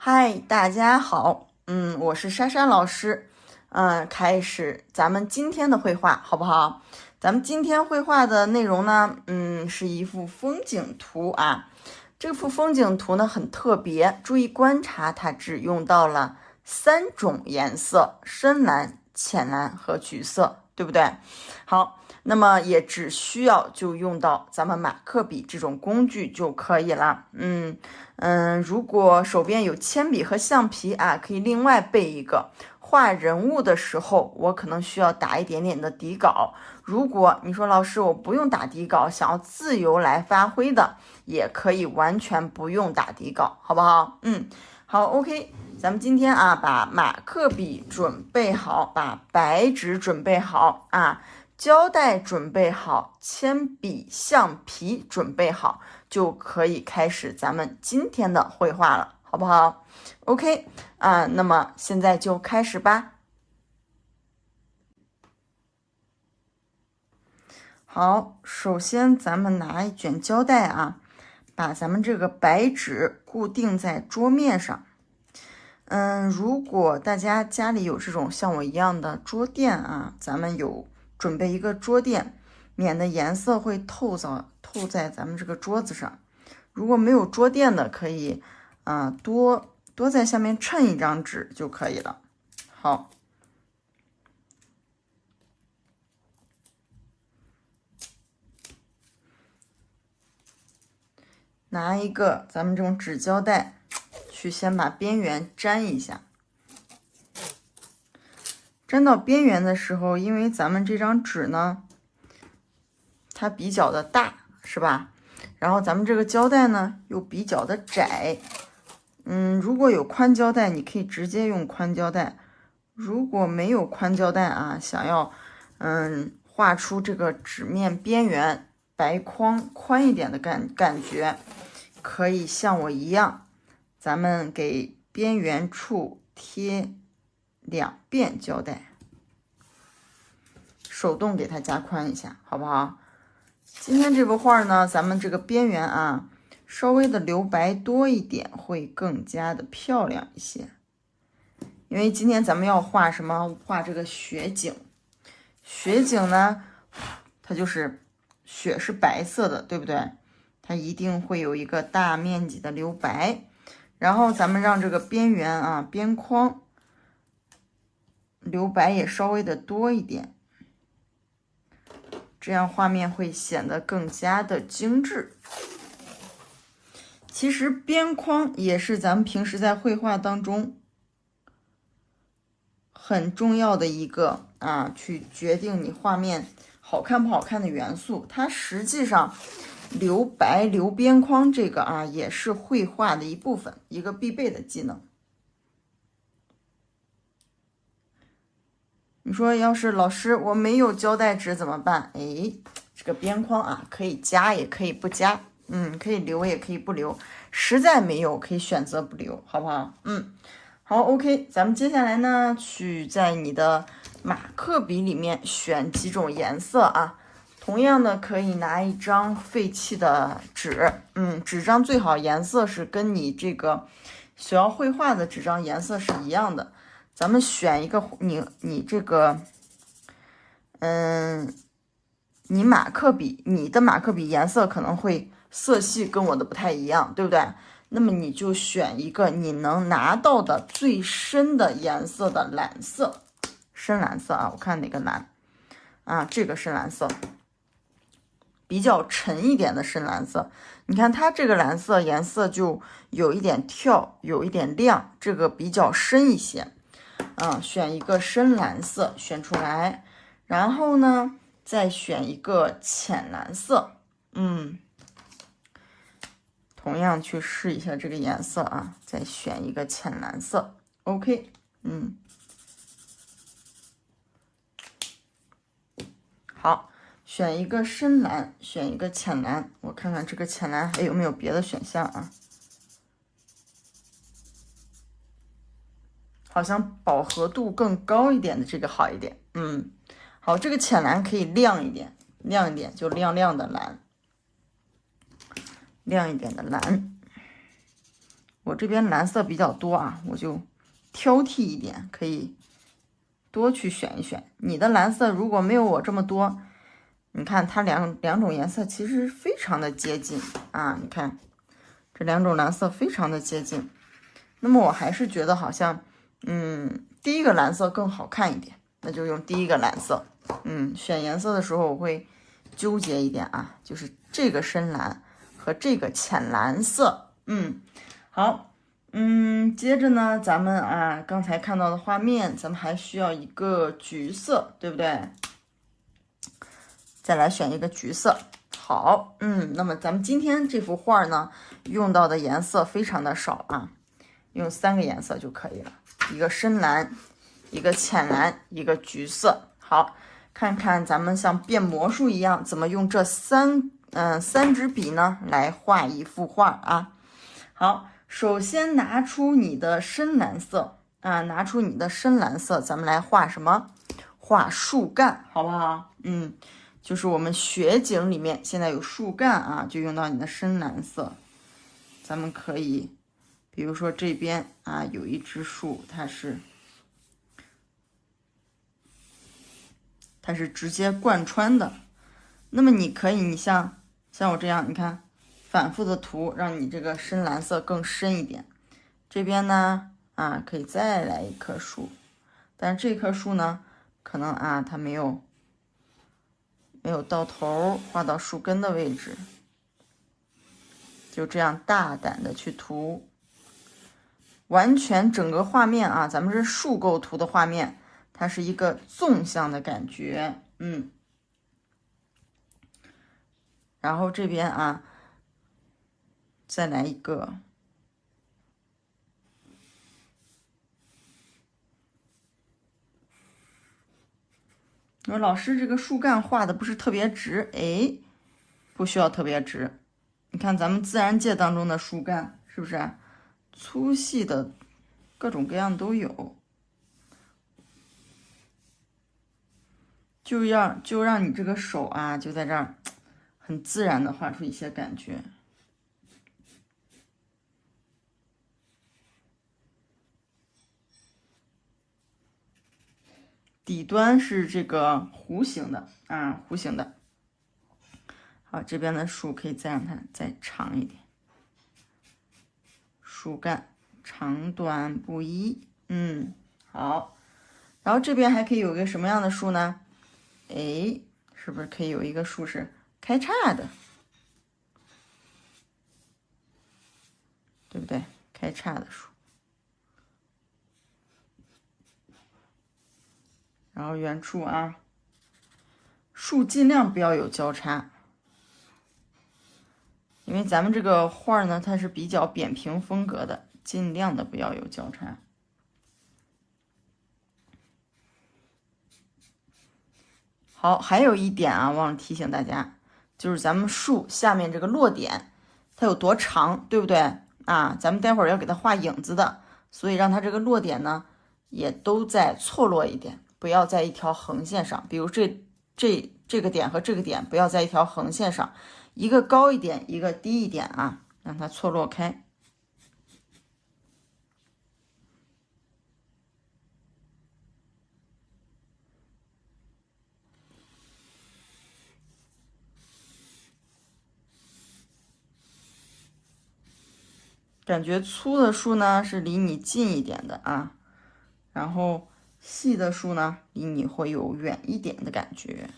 嗨，大家好，我是莎莎老师，开始咱们今天的绘画，好不好？咱们今天绘画的内容呢，是一幅风景图啊。这幅风景图呢很特别，注意观察，它只用到了3种颜色：深蓝、浅蓝和橘色，对不对？好，那么也只需要就用到咱们马克笔这种工具就可以了。如果手边有铅笔和橡皮啊，可以另外备一个。画人物的时候，我可能需要打一点点的底稿。如果你说老师我不用打底稿，想要自由来发挥的，也可以完全不用打底稿，好不好？好 ，OK。咱们今天啊，把马克笔准备好，把白纸准备好啊，胶带准备好，铅笔、橡皮准备好，就可以开始咱们今天的绘画了，好不好 ？OK 啊，那么现在就开始吧。好，首先咱们拿一卷胶带啊，把咱们这个白纸固定在桌面上。如果大家家里有这种像我一样的桌垫啊，咱们准备一个桌垫，免得颜色会透在咱们这个桌子上。如果没有桌垫的，可以多在下面衬一张纸就可以了。好，拿一个咱们这种纸胶带，去先把边缘粘一下。粘到边缘的时候，因为咱们这张纸呢，它比较的大，是吧？然后咱们这个胶带呢又比较的窄，如果有宽胶带，你可以直接用宽胶带。如果没有宽胶带啊，想要画出这个纸面边缘白框宽一点的感觉，可以像我一样，咱们给边缘处贴2遍胶带，手动给它加宽一下，好不好？今天这幅画呢，咱们这个边缘啊，稍微的留白多一点，会更加的漂亮一些。因为今天咱们要画什么？画这个雪景。雪景呢，它就是雪是白色的，对不对？它一定会有一个大面积的留白。然后咱们让这个边缘啊，边框留白也稍微的多一点。这样画面会显得更加的精致。其实边框也是咱们平时在绘画当中很重要的一个去决定你画面好看不好看的元素。它实际上留白留边框这个也是绘画的一部分，一个必备的技能。你说要是老师我没有胶带纸怎么办？这个边框可以加也可以不加，可以留也可以不留，实在没有可以选择不留，好不好？好 OK， 咱们接下来呢去在你的马克笔里面选几种颜色啊。同样的可以拿一张废弃的纸，纸张最好颜色是跟你这个所要绘画的纸张颜色是一样的。咱们选一个你这个你的马克笔颜色可能会色系跟我的不太一样，对不对？那么你就选一个你能拿到的最深的颜色的蓝色，深蓝色我看哪个蓝这个深蓝色，比较沉一点的深蓝色。你看它这个蓝色颜色就有一点跳，有一点亮，这个比较深一些。选一个深蓝色选出来，然后呢再选一个浅蓝色，同样去试一下这个颜色再选一个浅蓝色 OK。好，选一个深蓝，选一个浅蓝，我看看这个浅蓝还有没有别的选项好像饱和度更高一点的这个好一点。好，这个浅蓝可以亮一点，就亮亮的蓝，亮一点的蓝。我这边蓝色比较多啊，我就挑剔一点，可以多去选一选。你的蓝色如果没有我这么多，你看它两种颜色其实非常的接近啊，你看这两种蓝色非常的接近。那么我还是觉得好像，第一个蓝色更好看一点，那就用第一个蓝色。选颜色的时候我会纠结一点啊，就是这个深蓝和这个浅蓝色。好，接着呢，咱们刚才看到的画面，咱们还需要一个橘色，对不对？再来选一个橘色。好，那么咱们今天这幅画呢，用到的颜色非常的少啊，用3个颜色就可以了，一个深蓝，一个浅蓝，一个橘色。好，看看咱们像变魔术一样，怎么用这三支笔呢来画一幅画啊。好，首先拿出你的深蓝色啊，拿出你的深蓝色，咱们来画什么？画树干，好不好？就是我们雪景里面现在有树干啊，就用到你的深蓝色。咱们可以，比如说这边啊，有一只树，它是直接贯穿的。那么你可以，你像我这样，你看反复的涂，让你这个深蓝色更深一点。这边呢可以再来一棵树，但是这棵树呢，可能它没有到头，画到树根的位置，就这样大胆的去涂，完全整个画面啊，咱们是树构图的画面，它是一个纵向的感觉，然后这边再来一个。我说老师，这个树干画的不是特别直，不需要特别直。你看咱们自然界当中的树干是不是粗细的各种各样都有，就让你这个手就在这儿很自然的画出一些感觉。底端是这个弧形的弧形的。好，这边的树可以再让它再长一点，树干长短不一。好，然后这边还可以有一个什么样的树呢？是不是可以有一个树是开叉的，对不对？开叉的树。然后远处树尽量不要有交叉，因为咱们这个画呢，它是比较扁平风格的，尽量的不要有交叉。好，还有一点忘了提醒大家，就是咱们树下面这个落点，它有多长，对不对咱们待会儿要给它画影子的，所以让它这个落点呢，也都在错落一点，不要在一条横线上。比如这个点和这个点不要在一条横线上，一个高一点，一个低一点让它错落开。感觉粗的树呢是离你近一点的然后细的树呢离你会有远一点的感觉。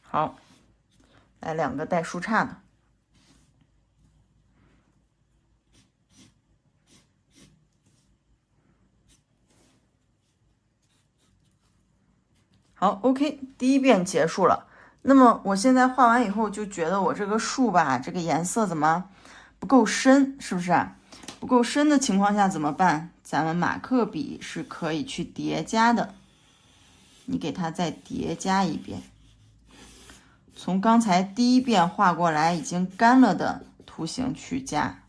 好，来2个带树杈的。好 ，OK， 第一遍结束了。那么我现在画完以后就觉得我这个树吧，这个颜色怎么不够深，是不是不够深的情况下怎么办？咱们马克笔是可以去叠加的，你给它再叠加一遍，从刚才第一遍画过来已经干了的图形去加。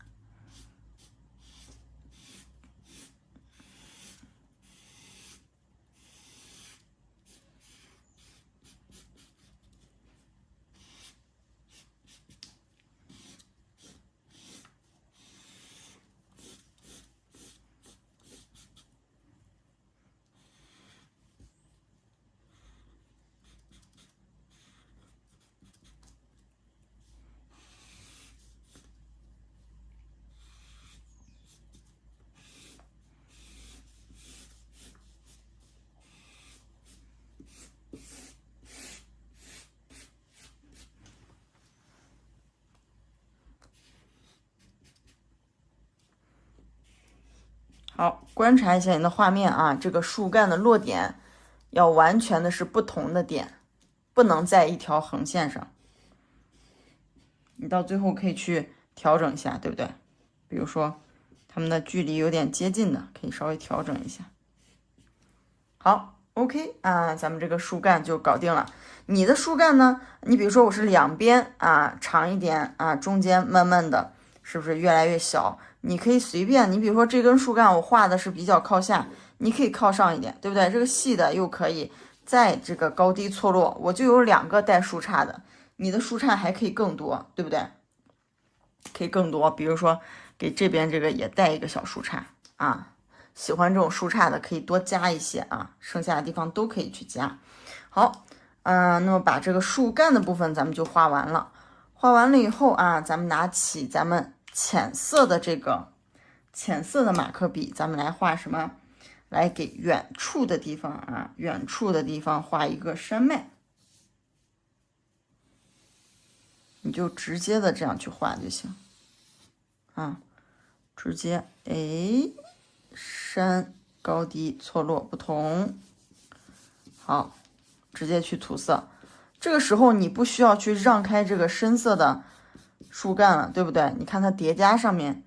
好，观察一下你的画面啊，这个树干的落点要完全的是不同的点，不能在一条横线上。你到最后可以去调整一下，对不对？比如说它们的距离有点接近的，可以稍微调整一下。好 ，OK 啊，咱们这个树干就搞定了。你的树干呢？你比如说我是两边啊长一点啊，中间慢慢的，是不是越来越小？你可以随便，你比如说这根树干我画的是比较靠下，你可以靠上一点，对不对？这个细的又可以在这个高低错落，我就有2个带树杈的，你的树杈还可以更多，对不对？可以更多，比如说给这边这个也带一个小树杈啊，喜欢这种树杈的可以多加一些啊，剩下的地方都可以去加。好，那么把这个树干的部分咱们就画完了。画完了以后啊，咱们拿起咱们浅色的马克笔，咱们来画什么？来给远处的地方啊，远处的地方画一个山脉。你就直接的这样去画就行啊，直接山高低错落不同，好，直接去涂色。这个时候你不需要去让开这个深色的树干了，对不对？你看它叠加上面，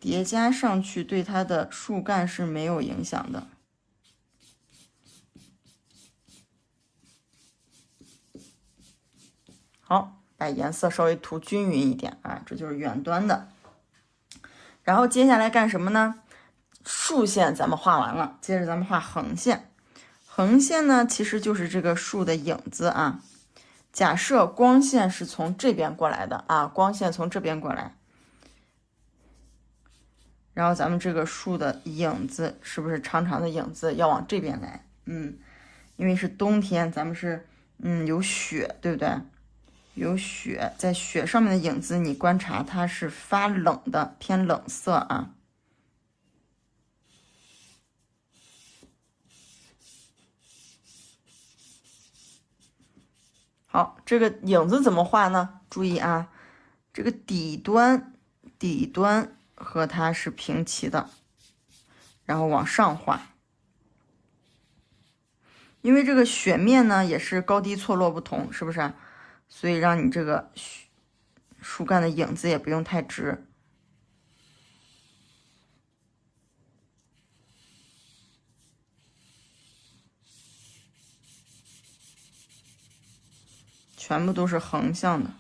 叠加上去对它的树干是没有影响的。好，把颜色稍微涂均匀一点啊，这就是远端的。然后接下来干什么呢？竖线咱们画完了，接着咱们画横线。横线呢，其实就是这个树的影子啊。假设光线是从这边过来的啊，光线从这边过来，然后咱们这个树的影子是不是长长的影子要往这边来？因为是冬天，咱们是有雪，对不对？有雪，在雪上面的影子，你观察它是发冷的，偏冷色啊。好，这个影子怎么画呢？注意啊，这个底端和它是平齐的，然后往上画。因为这个雪面呢也是高低错落不同，是不是？所以让你这个树干的影子也不用太直。全部都是横向的，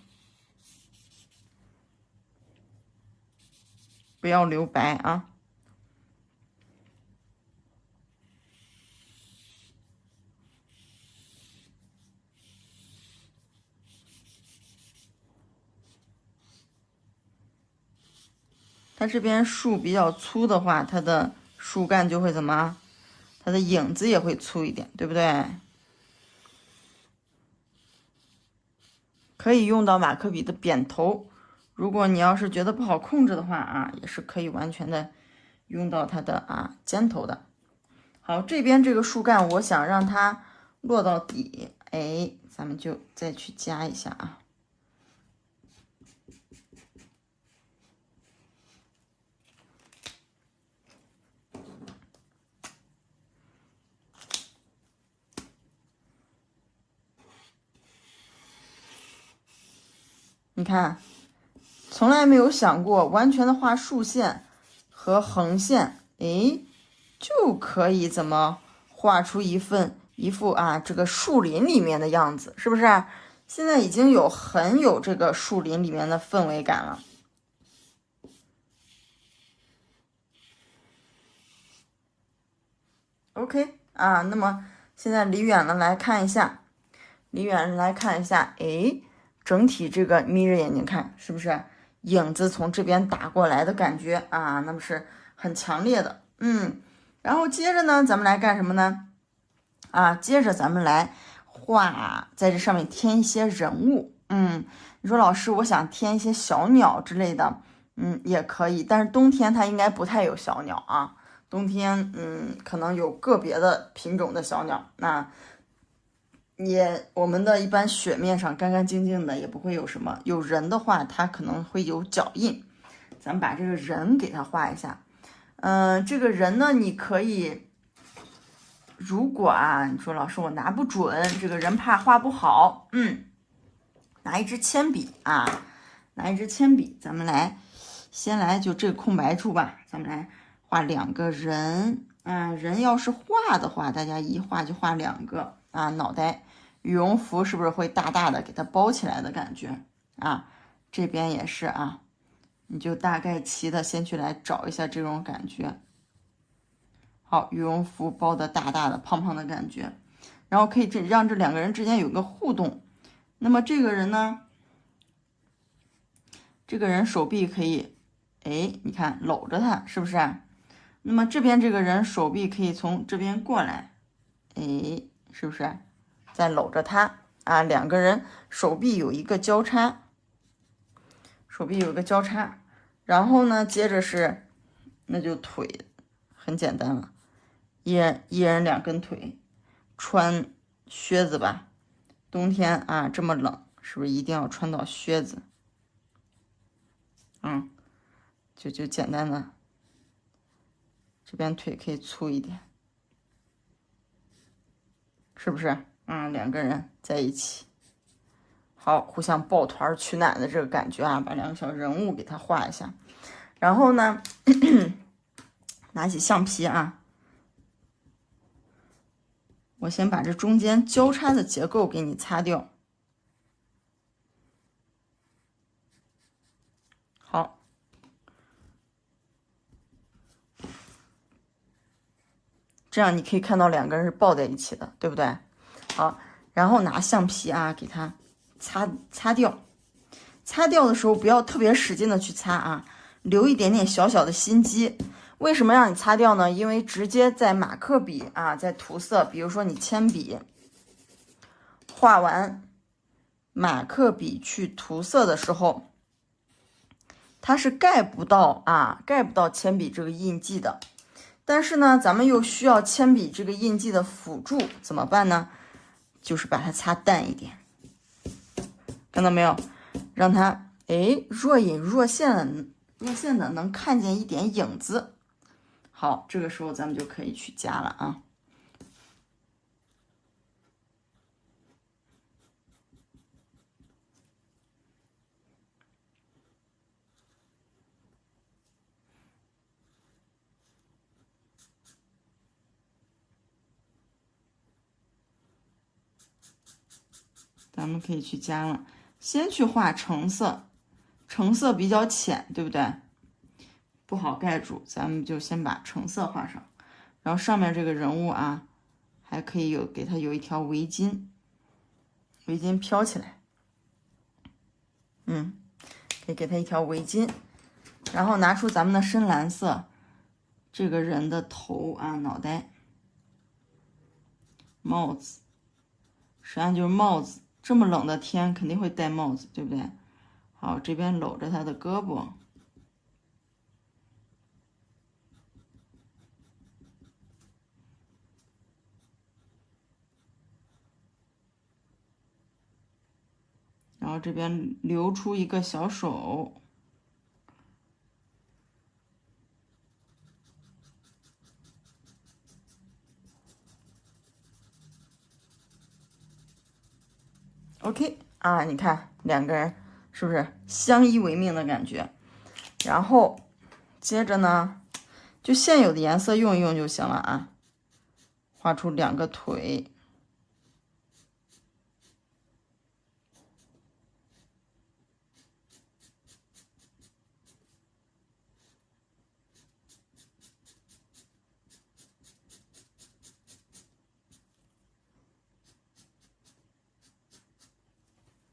不要留白啊。它这边树比较粗的话，它的树干就会怎么？它的影子也会粗一点，对不对？可以用到马克笔的扁头，如果你要是觉得不好控制的话啊，也是可以完全的用到它的尖头的。好，这边这个树干，我想让它落到底，咱们就再去加一下啊。你看，从来没有想过完全的画竖线和横线，就可以怎么画出一幅这个树林里面的样子，是不是？现在已经很有这个树林里面的氛围感了。OK 啊，那么现在离远了来看一下，整体这个眯着眼睛看，是不是影子从这边打过来的感觉啊？那么是很强烈的，然后接着呢，咱们来干什么呢？接着咱们来画，在这上面添一些人物，你说老师，我想添一些小鸟之类的，也可以，但是冬天它应该不太有小鸟啊，冬天可能有个别的品种的小鸟，那我们的一般雪面上干干净净的，也不会有什么。有人的话，它可能会有脚印，咱们把这个人给它画一下。这个人呢，你可以，如果啊，你说老师我拿不准，这个人怕画不好，拿一支铅笔啊，拿一支铅笔，咱们先来就这个空白处吧，咱们来画2个人。人要是画的话，大家一画就画2个啊，脑袋羽绒服是不是会大大的给它包起来的感觉啊？这边也是啊，你就大概齐的先去来找一下这种感觉。好，羽绒服包的大大的胖胖的感觉，然后可以让这2个人之间有个互动。那么这个人呢，这个人手臂可以，你看搂着他，是不是？那么这边这个人手臂可以从这边过来，是不是？再搂着他啊，2个人手臂有一个交叉，然后呢，接着是，那就腿，很简单了，一人2根腿，穿靴子吧，冬天啊这么冷，是不是一定要穿到靴子？就简单的。这边腿可以粗一点，是不是？2个人在一起，好，互相抱团取暖的这个感觉啊，把2个小人物给它画一下。然后呢，拿起橡皮啊，我先把这中间交叉的结构给你擦掉。好，这样你可以看到2个人是抱在一起的，对不对？好，然后拿橡皮啊给它擦掉。擦掉的时候不要特别使劲的去擦啊，留一点点小小的心机。为什么让你擦掉呢？因为直接在马克笔啊，在涂色，比如说你铅笔画完，马克笔去涂色的时候，它是盖不到铅笔这个印记的。但是呢，咱们又需要铅笔这个印记的辅助，怎么办呢？就是把它擦淡一点，看到没有？让它若隐若现的能看见一点影子。好，这个时候咱们就可以去加了啊。咱们可以去加了，先去画橙色，橙色比较浅，对不对？不好盖住，咱们就先把橙色画上，然后上面这个人物啊，还可以给它有一条围巾，围巾飘起来，可以给它一条围巾，然后拿出咱们的深蓝色，这个人的头啊，脑袋，帽子，实际上就是帽子。这么冷的天肯定会戴帽子，对不对？好，这边搂着他的胳膊，然后这边留出一个小手，OK 啊，你看2个人是不是相依为命的感觉？然后接着呢，就现有的颜色用一用就行了啊。画出2个腿，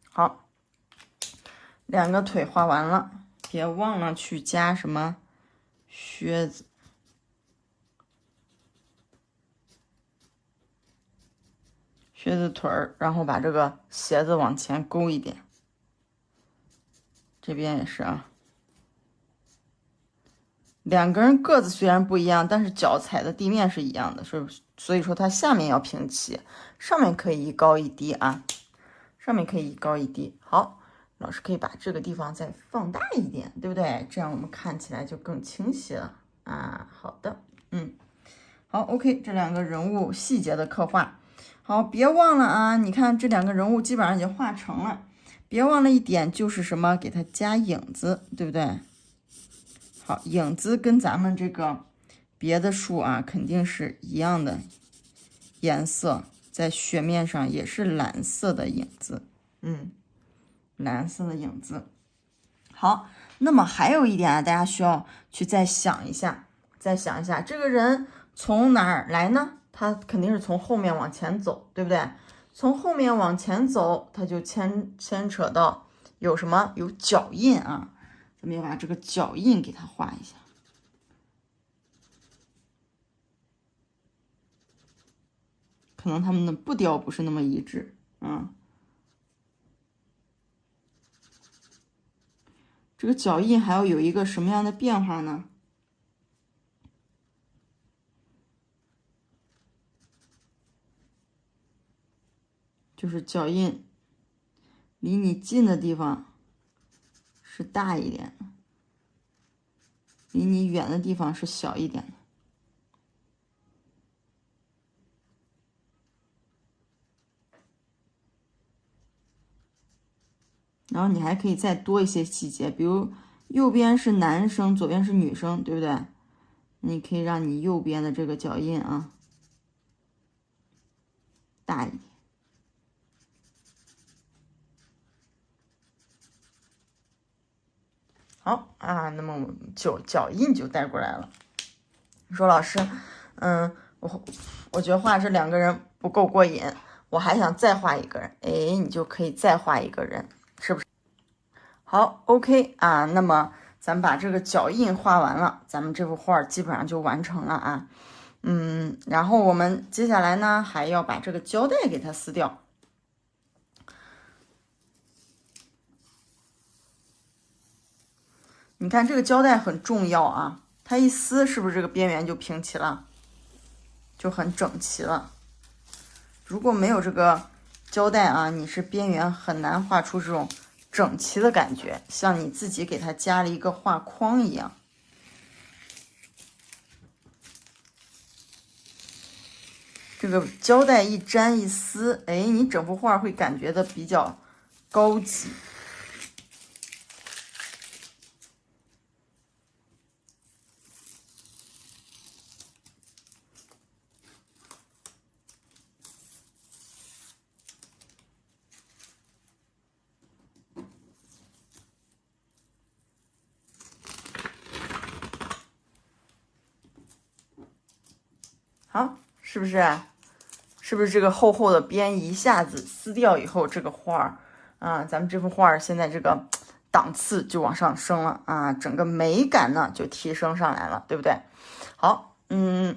好，2个腿画完了，别忘了去加什么靴子。靴子腿儿，然后把这个鞋子往前勾一点。这边也是啊。2个人个子虽然不一样，但是脚踩的地面是一样的，所以说它下面要平齐，上面可以一高一低啊，上面可以一高一低。好，老师可以把这个地方再放大一点，对不对？这样我们看起来就更清晰了。啊。好的，好 ，OK，这两个人物细节的刻画。好，别忘了啊，你看这两个人物基本上已经画成了，别忘了一点就是什么，给它加影子，对不对？好，影子跟咱们这个别的树啊肯定是一样的颜色，在雪面上也是蓝色的影子，蓝色的影子。好，那么还有一点啊，大家需要去再想一下，这个人从哪儿来呢？他肯定是从后面往前走，对不对？从后面往前走，他就牵扯到有什么？有脚印啊。咱们要把这个脚印给它画一下。可能他们的步调不是那么一致，这个脚印还要有一个什么样的变化呢？就是脚印离你近的地方是大一点的，离你远的地方是小一点的。然后你还可以再多一些细节，比如右边是男生，左边是女生，对不对？你可以让你右边的这个脚印啊大一点。好啊，那么我们脚印就带过来了。你说老师，我觉得画这两个人不够过瘾，我还想再画一个人。哎，你就可以再画一个人，是不是？好 ，OK 啊，那么咱们把这个脚印画完了，咱们这幅画基本上就完成了啊。然后我们接下来呢，还要把这个胶带给它撕掉。你看这个胶带很重要啊，它一撕，是不是这个边缘就平齐了，就很整齐了？如果没有这个胶带啊，你是边缘很难画出这种整齐的感觉，像你自己给它加了一个画框一样。这个胶带一粘一撕，哎，你整幅画会感觉的比较高级。好，是不是？是不是这个厚厚的边一下子撕掉以后，这个画儿啊，咱们这幅画儿现在这个档次就往上升了啊，整个美感呢就提升上来了，对不对？好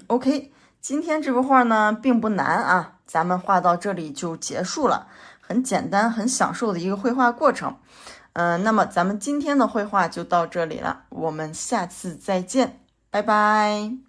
，OK， 今天这幅画呢并不难啊，咱们画到这里就结束了，很简单，很享受的一个绘画过程。那么咱们今天的绘画就到这里了，我们下次再见，拜拜。